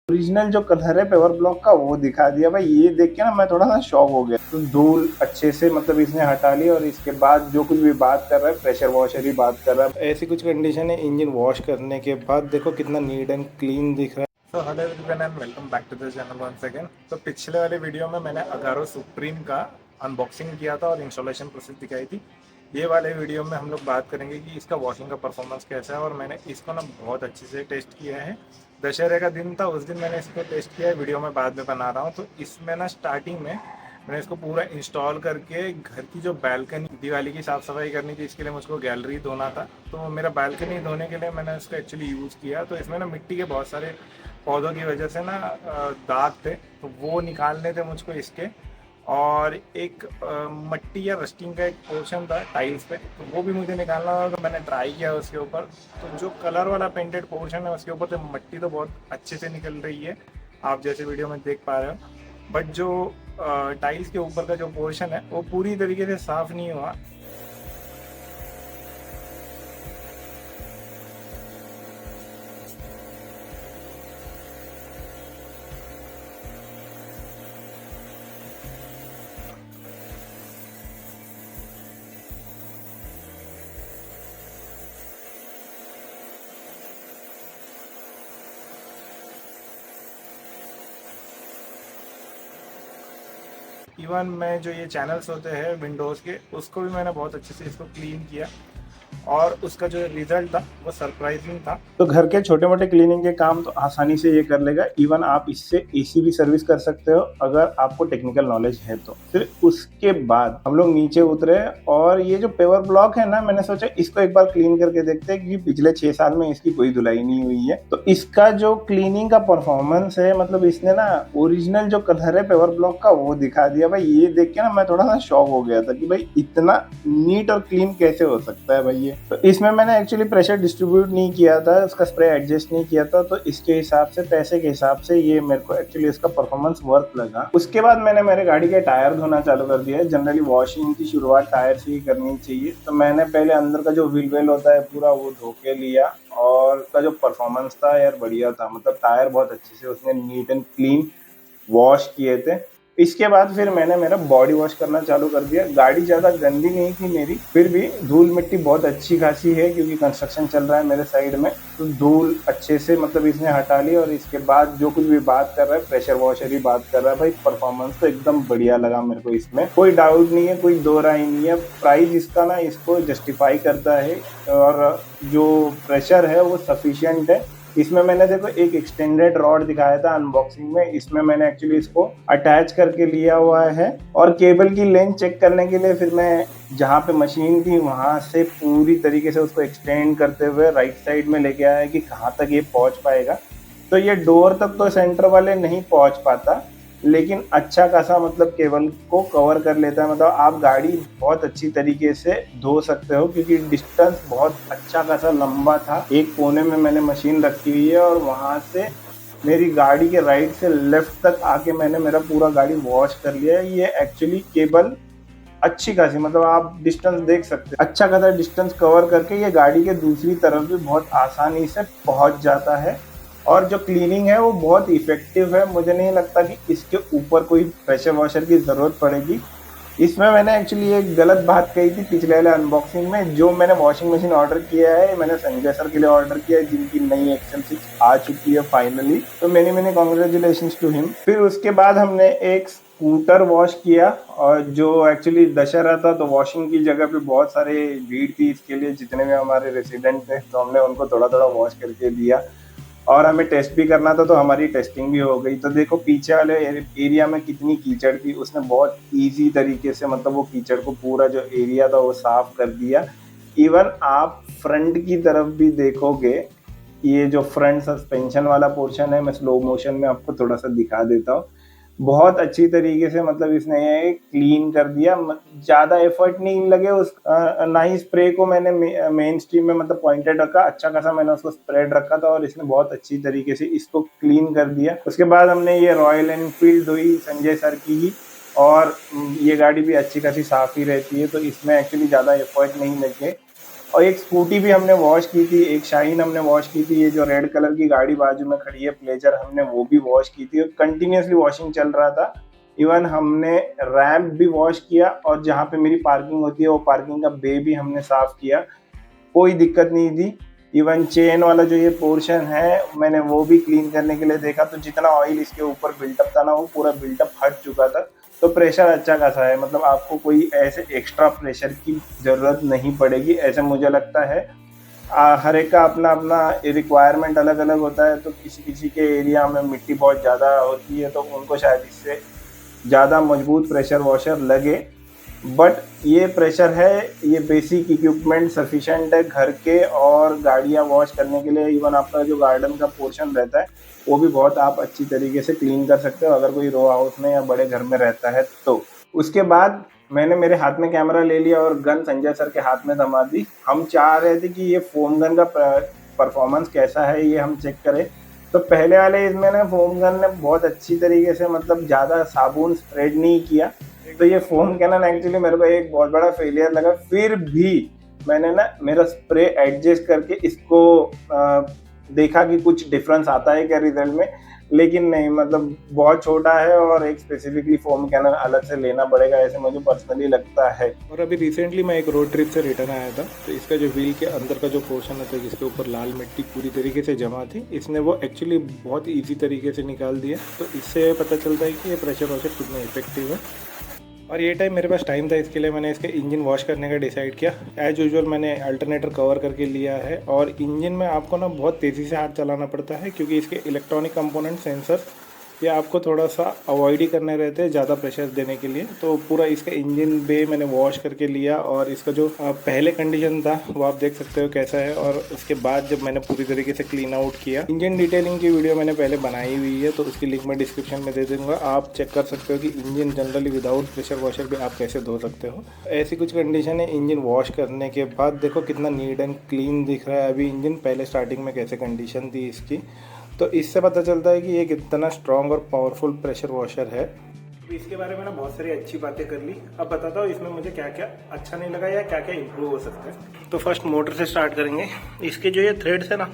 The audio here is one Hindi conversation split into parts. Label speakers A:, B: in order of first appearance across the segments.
A: ओरिजिनल जो कलर है पेवर ब्लॉक का वो दिखा दिया भाई। ये देख के ना मैं थोड़ा सा शॉक हो गया। तो धूल अच्छे से मतलब इसने हटा ली और इसके बाद जो कुछ भी बात कर रहा है प्रेशर वॉशर ही बात कर रहा है। ऐसी कुछ कंडीशन है इंजन वॉश करने के बाद, देखो कितना नीट एंड क्लीन दिख रहा है।
B: तो hello everyone and welcome back to the channel once again. तो पिछले वाले वीडियो में मैंने अगारो सुप्रीम का अनबॉक्सिंग किया था और इंस्टॉलेशन प्रोसेस दिखाई थी। ये वाले वीडियो में हम लोग बात करेंगे कि इसका वॉशिंग का परफॉर्मेंस कैसा है। और मैंने इसको ना बहुत अच्छे से टेस्ट किया है। दशहरे का दिन था, उस दिन मैंने इसको टेस्ट किया है, वीडियो में बाद में बना रहा हूँ। तो इसमें ना स्टार्टिंग में मैंने इसको पूरा इंस्टॉल करके घर की जो बैल्कनी दिवाली की साफ़ सफाई करनी थी, इसके लिए मुझको गैलरी धोना था। तो मेरा बैल्कनी धोने के लिए मैंने इसको एक्चुअली यूज़ किया। तो इसमें ना मिट्टी के बहुत सारे पौधों की वजह से ना दाग थे, तो वो निकालने थे मुझको इसके। और एक मट्टी या रस्टिंग का एक पोर्शन था टाइल्स पे, तो वो भी मुझे निकालना था। तो मैंने ट्राई किया उसके ऊपर। तो जो कलर वाला पेंटेड पोर्शन है उसके ऊपर से मट्टी तो बहुत अच्छे से निकल रही है, आप जैसे वीडियो में देख पा रहे हो। बट जो टाइल्स के ऊपर का जो पोर्शन है वो पूरी तरीके से साफ़ नहीं हुआ। इवन मैं जो ये चैनल्स होते हैं विंडोज़ के, उसको भी मैंने बहुत अच्छे से इसको क्लीन किया और उसका जो रिजल्ट था वो सरप्राइजिंग था।
A: तो घर के छोटे मोटे क्लीनिंग के काम तो आसानी से ये कर लेगा। इवन आप इससे एसी भी सर्विस कर सकते हो अगर आपको टेक्निकल नॉलेज है तो। फिर उसके बाद हम लोग नीचे उतरे और ये जो पेवर ब्लॉक है ना, मैंने सोचा इसको एक बार क्लीन करके देखते हैं, क्योंकि पिछले 6 साल में इसकी कोई धुलाई नहीं हुई है। तो इसका जो क्लीनिंग का परफॉर्मेंस है, मतलब इसने ना ओरिजिनल जो कलर है पेवर ब्लॉक का वो दिखा दिया भाई। ये देख के ना मैं थोड़ा सा शॉक हो गया था कि भाई इतना नीट और क्लीन कैसे हो सकता है भाई ये। तो इसमें मैंने एक्चुअली प्रेशर डिस्ट्रीब्यूट नहीं किया था, उसका स्प्रे एडजस्ट नहीं किया था। तो इसके हिसाब से, पैसे के हिसाब से ये मेरे को एक्चुअली इसका परफॉर्मेंस वर्थ लगा। उसके बाद मैंने मेरे गाड़ी के टायर धोना चालू कर दिया है। जनरली वॉशिंग की शुरुआत टायर से ही करनी चाहिए। तो मैंने पहले अंदर का जो व्हील वेल होता है पूरा वो धो के लिया और उसका जो परफॉर्मेंस था यार बढ़िया था। मतलब टायर बहुत अच्छे से उसने नीट एंड क्लीन वॉश किए थे। इसके बाद फिर मैंने मेरा बॉडी वॉश करना चालू कर दिया। गाड़ी ज़्यादा गंदी नहीं थी मेरी, फिर भी धूल मिट्टी बहुत अच्छी खासी है क्योंकि कंस्ट्रक्शन चल रहा है मेरे साइड में। तो धूल अच्छे से मतलब इसने हटा ली और इसके बाद जो कुछ भी बात कर रहा है प्रेशर वॉशर ही बात कर रहा है भाई। परफॉर्मेंस तो एकदम बढ़िया लगा मेरे को, इसमें कोई डाउट नहीं है, कोई दो राय नहीं है। प्राइस इसका ना इसको जस्टिफाई करता है और जो प्रेशर है वो सफिशियंट है। इसमें मैंने देखो एक एक्सटेंडेड रॉड दिखाया था अनबॉक्सिंग में, इसमें मैंने एक्चुअली इसको अटैच करके लिया हुआ है। और केबल की लेंथ चेक करने के लिए फिर मैं जहाँ पे मशीन थी वहां से पूरी तरीके से उसको एक्सटेंड करते हुए राइट साइड में लेके आया कि कहाँ तक ये पहुंच पाएगा। तो ये डोर तक तो सेंटर वाले नहीं पहुंच पाता, लेकिन अच्छा खासा मतलब केबल को कवर कर लेता है। मतलब आप गाड़ी बहुत अच्छी तरीके से धो सकते हो क्योंकि डिस्टेंस बहुत अच्छा खासा लंबा था। एक कोने में मैंने मशीन रखी हुई है और वहां से मेरी गाड़ी के राइट से लेफ्ट तक आके मैंने मेरा पूरा गाड़ी वॉश कर लिया है। ये एक्चुअली केबल अच्छी खासी, मतलब आप डिस्टेंस देख सकते हैं, अच्छा खासा डिस्टेंस कवर करके ये गाड़ी के दूसरी तरफ भी बहुत आसानी से पहुंच जाता है। और जो क्लीनिंग है वो बहुत इफेक्टिव है। मुझे नहीं लगता कि इसके ऊपर कोई प्रेशर वॉशर की ज़रूरत पड़ेगी। इसमें मैंने एक्चुअली एक गलत बात कही थी पिछले वाले अनबॉक्सिंग में। जो मैंने वॉशिंग मशीन ऑर्डर किया है मैंने संजय सर के लिए ऑर्डर किया है, जिनकी नई एक्सेल 6 आ चुकी है फाइनली। तो मैंने कॉन्ग्रेचुलेशन टू हिम। फिर उसके बाद हमने एक स्कूटर वॉश किया और जो एक्चुअली दशहरा था तो वॉशिंग की जगह पे बहुत सारे भीड़ थी। इसके लिए जितने भी हमारे रेसिडेंट थे तो हमने उनको थोड़ा थोड़ा वॉश करके दिया और हमें टेस्ट भी करना था तो हमारी टेस्टिंग भी हो गई। तो देखो पीछे वाले एरिया में कितनी कीचड़ थी, उसने बहुत इजी तरीके से मतलब वो कीचड़ को पूरा जो एरिया था वो साफ कर दिया। इवन आप फ्रंट की तरफ भी देखोगे, ये जो फ्रंट सस्पेंशन वाला पोर्शन है, मैं स्लो मोशन में आपको थोड़ा सा दिखा देता हूँ। बहुत अच्छी तरीके से मतलब इसने ये क्लीन कर दिया। ज़्यादा एफर्ट नहीं लगे उस ना ही स्प्रे को मैंने मेन स्ट्रीम में मतलब पॉइंटेड रखा, अच्छा खासा मैंने उसको स्प्रेड रखा था और इसने बहुत अच्छी तरीके से इसको क्लीन कर दिया। उसके बाद हमने ये रॉयल एनफील्ड हुई संजय सर की ही, और ये गाड़ी भी अच्छी खासी साफ ही रहती है तो इसमें एक्चुअली ज़्यादा एफर्ट नहीं लगे। और एक स्कूटी भी हमने वॉश की थी, एक शाहीन हमने वॉश की थी, ये जो रेड कलर की गाड़ी बाजू में खड़ी है प्लेजर, हमने वो भी वॉश की थी और कंटिन्यूसली वॉशिंग चल रहा था। इवन हमने रैम्प भी वॉश किया और जहाँ पे मेरी पार्किंग होती है वो पार्किंग का बे भी हमने साफ किया, कोई दिक्कत नहीं थी। इवन चेन वाला जो ये पोर्शन है मैंने वो भी क्लीन करने के लिए देखा, तो जितना ऑयल इसके ऊपर बिल्टअप था ना वो पूरा बिल्टअप हट चुका था। तो प्रेशर अच्छा खासा है, मतलब आपको कोई ऐसे एक्स्ट्रा प्रेशर की ज़रूरत नहीं पड़ेगी ऐसा मुझे लगता है। हर एक का अपना अपना रिक्वायरमेंट अलग अलग होता है, तो किसी किसी के एरिया में मिट्टी बहुत ज़्यादा होती है तो उनको शायद इससे ज़्यादा मजबूत प्रेशर वॉशर लगे। बट ये प्रेशर है, ये बेसिक इक्विपमेंट सफिशेंट है घर के और गाड़ियाँ वॉश करने के लिए। इवन आपका जो गार्डन का पोर्शन रहता है वो भी बहुत आप अच्छी तरीके से क्लीन कर सकते हो अगर कोई रो हाउस में या बड़े घर में रहता है तो। उसके बाद मैंने मेरे हाथ में कैमरा ले लिया और गन संजय सर के हाथ में थमा दी। हम चाह रहे थे कि ये फोम गन का परफॉर्मेंस कैसा है ये हम चेक करें। तो पहले वाले इसमें ना फोम गन ने बहुत अच्छी तरीके से, मतलब ज़्यादा साबुन स्प्रेड नहीं किया, तो ये फोम कैनन एक्चुअली मेरे को एक बहुत बड़ा फेलियर लगा। फिर भी मैंने ना मेरा स्प्रे एडजस्ट करके इसको देखा कि कुछ डिफरेंस आता है क्या रिजल्ट में, लेकिन नहीं, मतलब बहुत छोटा है और एक स्पेसिफिकली फोम कैनन अलग से लेना पड़ेगा ऐसे मुझे पर्सनली लगता है।
B: और अभी रिसेंटली मैं एक रोड ट्रिप से रिटर्न आया था, तो इसका जो व्हील के अंदर का जो पोर्शन होता है जिसके ऊपर लाल मिट्टी पूरी तरीके से जमा थी, इसने वो एक्चुअली बहुत ईजी तरीके से निकाल दिया। तो इससे पता चलता है कि ये प्रेशर वॉशर कितना इफेक्टिव है। और ये टाइम मेरे पास टाइम था, इसके लिए मैंने इसके इंजन वॉश करने का डिसाइड किया। एज यूजुअल मैंने अल्टरनेटर कवर करके लिया है और इंजन में आपको ना बहुत तेज़ी से हाथ चलाना पड़ता है क्योंकि इसके इलेक्ट्रॉनिक कंपोनेंट सेंसर ये आपको थोड़ा सा अवॉइड ही करने रहते हैं ज़्यादा प्रेशर देने के लिए। तो पूरा इसका इंजन बे मैंने वॉश करके लिया और इसका जो पहले कंडीशन था वो आप देख सकते हो कैसा है। और उसके बाद जब मैंने पूरी तरीके से क्लीन आउट किया, इंजन डिटेलिंग की वीडियो मैंने पहले बनाई हुई है तो उसकी लिंक मैं डिस्क्रिप्शन में दे दूँगा, आप चेक कर सकते हो कि engine generally without pressure washer भी आप कैसे धो सकते हो। ऐसी कुछ कंडीशन है इंजन वॉश करने के बाद। देखो कितना नीट एंड क्लीन दिख रहा है अभी इंजन, पहले स्टार्टिंग में कैसे कंडीशन थी इसकी। तो इससे पता चलता है कि ये कितना स्ट्रॉन्ग और पावरफुल प्रेशर वॉशर है। इसके बारे में ना बहुत सारी अच्छी बातें कर ली, अब बताता हूँ इसमें मुझे क्या क्या अच्छा नहीं लगा या क्या क्या इम्प्रूव हो सकता है। तो फर्स्ट मोटर से स्टार्ट करेंगे। इसके जो ये थ्रेड्स है ना,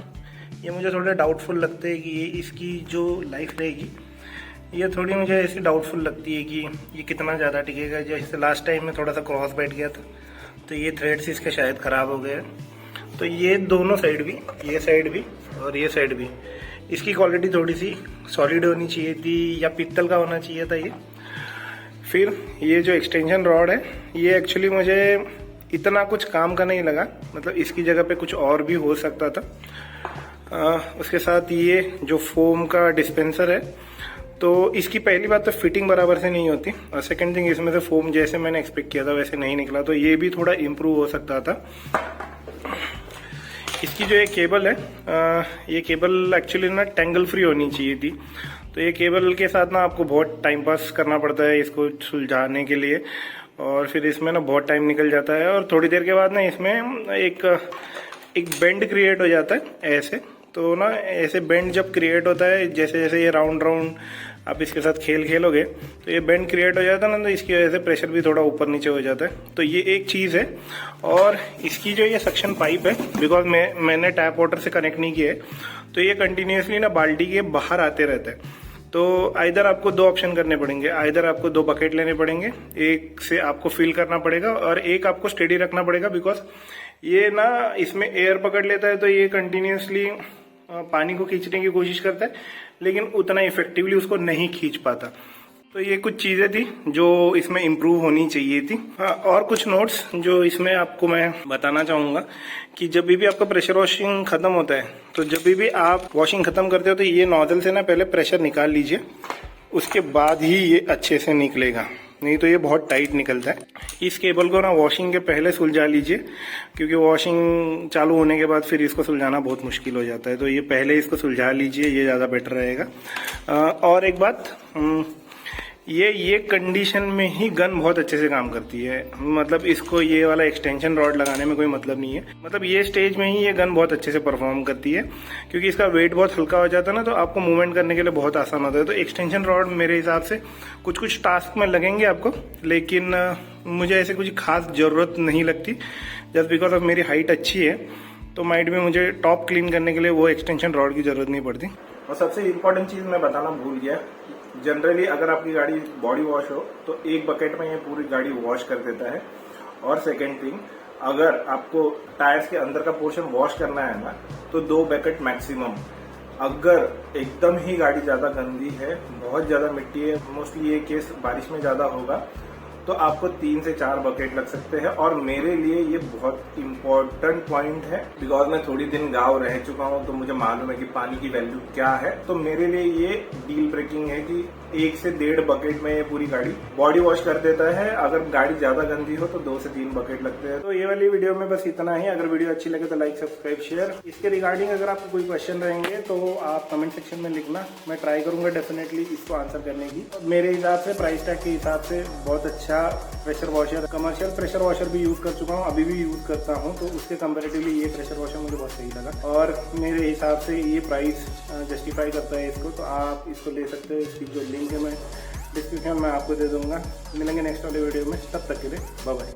B: ये मुझे थोड़े डाउटफुल लगते हैं कि ये इसकी जो लाइफ रहेगी ये थोड़ी मुझे ऐसी डाउटफुल लगती है कि ये कितना ज़्यादा टिकेगा। जैसे लास्ट टाइम में थोड़ा सा क्रॉस बैठ गया था तो ये थ्रेड्स इसके शायद ख़राब हो गए। तो ये दोनों साइड भी, ये साइड भी और ये साइड भी, इसकी क्वालिटी थोड़ी सी सॉलिड होनी चाहिए थी या पित्तल का होना चाहिए था ये। फिर ये जो एक्सटेंशन रॉड है ये एक्चुअली मुझे इतना कुछ काम का नहीं लगा, मतलब इसकी जगह पे कुछ और भी हो सकता था। उसके साथ ये जो फोम का डिस्पेंसर है तो इसकी पहली बात तो फिटिंग बराबर से नहीं होती और सेकंड थिंग इसमें से फोम जैसे मैंने एक्सपेक्ट किया था वैसे नहीं निकला, तो ये भी थोड़ा इम्प्रूव हो सकता था। इसकी जो एक केबल है ये केबल एक्चुअली ना टेंगल फ्री होनी चाहिए थी। तो ये केबल के साथ ना आपको बहुत टाइम पास करना पड़ता है इसको सुलझाने के लिए और फिर इसमें ना बहुत टाइम निकल जाता है और थोड़ी देर के बाद ना इसमें एक बेंड क्रिएट हो जाता है ऐसे। तो ना ऐसे बेंड जब क्रिएट होता है, जैसे जैसे ये राउंड राउंड आप इसके साथ खेलोगे तो ये बेंड क्रिएट हो जाता है ना, तो इसकी वजह से प्रेशर भी थोड़ा ऊपर नीचे हो जाता है। तो ये एक चीज़ है। और इसकी जो ये सक्शन पाइप है, बिकॉज मैंने टैप वाटर से कनेक्ट नहीं किया है तो ये कंटिन्यूसली ना बाल्टी के बाहर आते रहते हैं। तो आइदर आपको दो ऑप्शन करने पड़ेंगे, आइदर आपको दो बकेट लेने पड़ेंगे, एक से आपको फिल करना पड़ेगा और एक आपको स्टेडी रखना पड़ेगा, बिकॉज ये ना इसमें एयर पकड़ लेता है तो ये कंटिन्यूसली पानी को खींचने की कोशिश करता है लेकिन उतना इफेक्टिवली उसको नहीं खींच पाता। तो ये कुछ चीज़ें थी जो इसमें इम्प्रूव होनी चाहिए थी। हाँ, और कुछ नोट्स जो इसमें आपको मैं बताना चाहूँगा कि जब भी आपका प्रेशर वॉशिंग ख़त्म होता है तो जब भी आप वॉशिंग ख़त्म करते हो तो ये नोजल से ना पहले प्रेशर निकाल लीजिए, उसके बाद ही ये अच्छे से निकलेगा, नहीं तो ये बहुत टाइट निकलता है। इस केबल को ना वॉशिंग के पहले सुलझा लीजिए क्योंकि वॉशिंग चालू होने के बाद फिर इसको सुलझाना बहुत मुश्किल हो जाता है। तो ये पहले इसको सुलझा लीजिए, ये ज़्यादा बेटर रहेगा। और एक बात,
A: ये कंडीशन में ही गन बहुत अच्छे से काम करती है। मतलब इसको ये वाला एक्सटेंशन रॉड लगाने में कोई मतलब नहीं है। मतलब ये स्टेज में ही ये गन बहुत अच्छे से परफॉर्म करती है, क्योंकि इसका वेट बहुत हल्का हो जाता है ना, तो आपको मूवमेंट करने के लिए बहुत आसान होता है। तो एक्सटेंशन रॉड मेरे हिसाब से कुछ टास्क में लगेंगे आपको, लेकिन मुझे ऐसे कुछ खास ज़रूरत नहीं लगती। जस्ट बिकॉज ऑफ मेरी हाइट अच्छी है, तो माइट में मुझे टॉप क्लीन करने के लिए वो एक्सटेंशन रॉड की ज़रूरत नहीं पड़ती। और सबसे इम्पॉर्टेंट चीज़ मैं बताना भूल गया, जनरली अगर आपकी गाड़ी बॉडी वॉश हो तो एक बकेट में ये पूरी गाड़ी वॉश कर देता है। और सेकेंड थिंग, अगर आपको टायर्स के अंदर का पोर्शन वॉश करना है ना, तो 2 बकेट मैक्सिमम। अगर एकदम ही गाड़ी ज़्यादा गंदी है, बहुत ज़्यादा मिट्टी है, मोस्टली ये केस बारिश में ज़्यादा होगा, तो आपको 3 से 4 बकेट लग सकते हैं। और मेरे लिए ये बहुत इंपॉर्टेंट पॉइंट है, बिकॉज मैं थोड़ी दिन गांव रह चुका हूं, तो मुझे मालूम है कि पानी की वैल्यू क्या है। तो मेरे लिए ये डील ब्रेकिंग है कि 1 से 1.5 बकेट में ये पूरी गाड़ी बॉडी वॉश कर देता है। अगर गाड़ी ज्यादा गंदी हो तो 2 से 3 बकेट लगते हैं। तो ये वाली वीडियो में बस इतना ही। अगर वीडियो अच्छी लगे तो लाइक, सब्सक्राइब, शेयर। इसके रिगार्डिंग अगर आपको कोई क्वेश्चन रहेंगे तो आप कमेंट सेक्शन में लिखना, मैं ट्राई करूंगा डेफिनेटली इसको आंसर करने की। मेरे हिसाब से प्राइस टैग के हिसाब से बहुत अच्छा pressure washer, commercial pressure washer भी यूज कर चुका हूँ, अभी भी यूज करता हूँ, तो उसके कंपेरेटिवली ये प्रेशर वॉशर मुझे बहुत सही लगा। और मेरे हिसाब से ये प्राइस जस्टिफाई करता है इसको, तो आप इसको ले सकते हो। इसकी जो लिंक है मैं डिस्क्रिप्शन में आपको दे दूंगा। मिलेंगे नेक्स्ट वाले वीडियो में, तब तक के लिए बाय बाय।